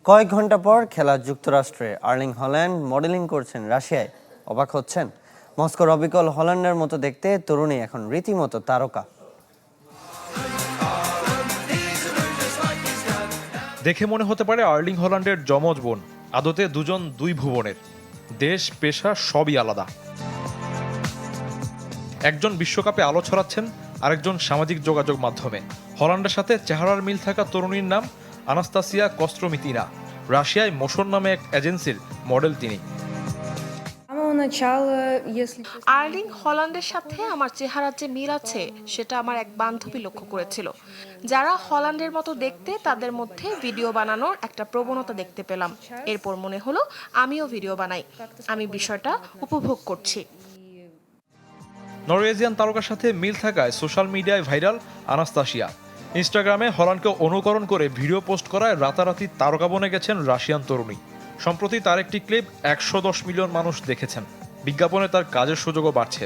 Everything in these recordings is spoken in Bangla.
কয়েক ঘন্টা পর খেলা যুক্তরাষ্ট্রে আর্লিং হল্যান্ড মডেলিং করছেন রাশিয়ায়। অবাক হচ্ছেন? মস্কোর অবিকল হল্যান্ডের মতো দেখতে তরুণী এখন রীতিমতো তারকা। দেখে মনে হতে পারে আর্লিং হল্যান্ডের যমজ বোন, আদতে দুজন দুই ভুবনের। দেশ পেশা সবই আলাদা। একজন বিশ্বকাপে আলো ছড়াচ্ছেন, আরেকজন সামাজিক যোগাযোগ মাধ্যমে। হল্যান্ডের সাথে চেহারার মিল থাকা তরুণীর নাম আনাস্তাসিয়া কস্ত্রোমিতিনা। রাশিয়ায় মোশন নামে এক এজেন্সির মডেল তিনি। আর্লিং হল্যান্ডের সাথে আমার চেহারার যে মিল আছে সেটা আমার এক বান্ধবী লক্ষ্য করেছিল। যারা হল্যান্ডের মতো দেখতে তাদের মধ্যে ভিডিও বানানোর একটা প্রবণতা দেখতে পেলাম। এরপর মনে হলো আমিও ভিডিও বানাই। আমি বিষয়টা উপভোগ করছি। নরওয়েজিয়ান তারকার সাথে মিল থাকায় সোশ্যাল মিডিয়ায় ভাইরাল আনাস্তাসিয়া। ইনস্টাগ্রামে হল্যান্ডকে অনুকরণ করে ভিডিও পোস্ট করায় রাতারাতি তারকা বনে গেছেন রাশিয়ান তরুণী। সম্প্রতি তার একটি ক্লিপ 110 মিলিয়ন মানুষ দেখেছেন। বিজ্ঞাপনে তার কাজের সুযোগও বাড়ছে।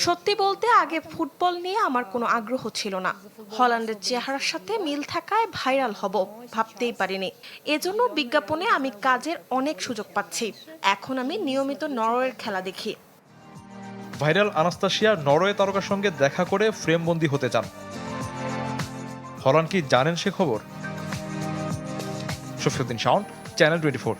সত্যি বলতে আগে ফুটবল নিয়ে আমার কোনো আগ্রহ ছিল না। হল্যান্ডের চেহারার সাথে মিল থাকায় ভাইরাল হব ভাবতেই পারিনি। এজন্য বিজ্ঞাপনে আমি কাজের অনেক সুযোগ পাচ্ছি। এখন আমি নিয়মিত নরওয়ের খেলা দেখি। ভাইরাল আনাস্তাসিয়া নরওয়ে তারকার সঙ্গে দেখা করে ফ্রেমবন্দি হতে চান। হল্যান্ড কি জানেন সে খবর? শফিউদ্দিন শাওন, চ্যানেল 24।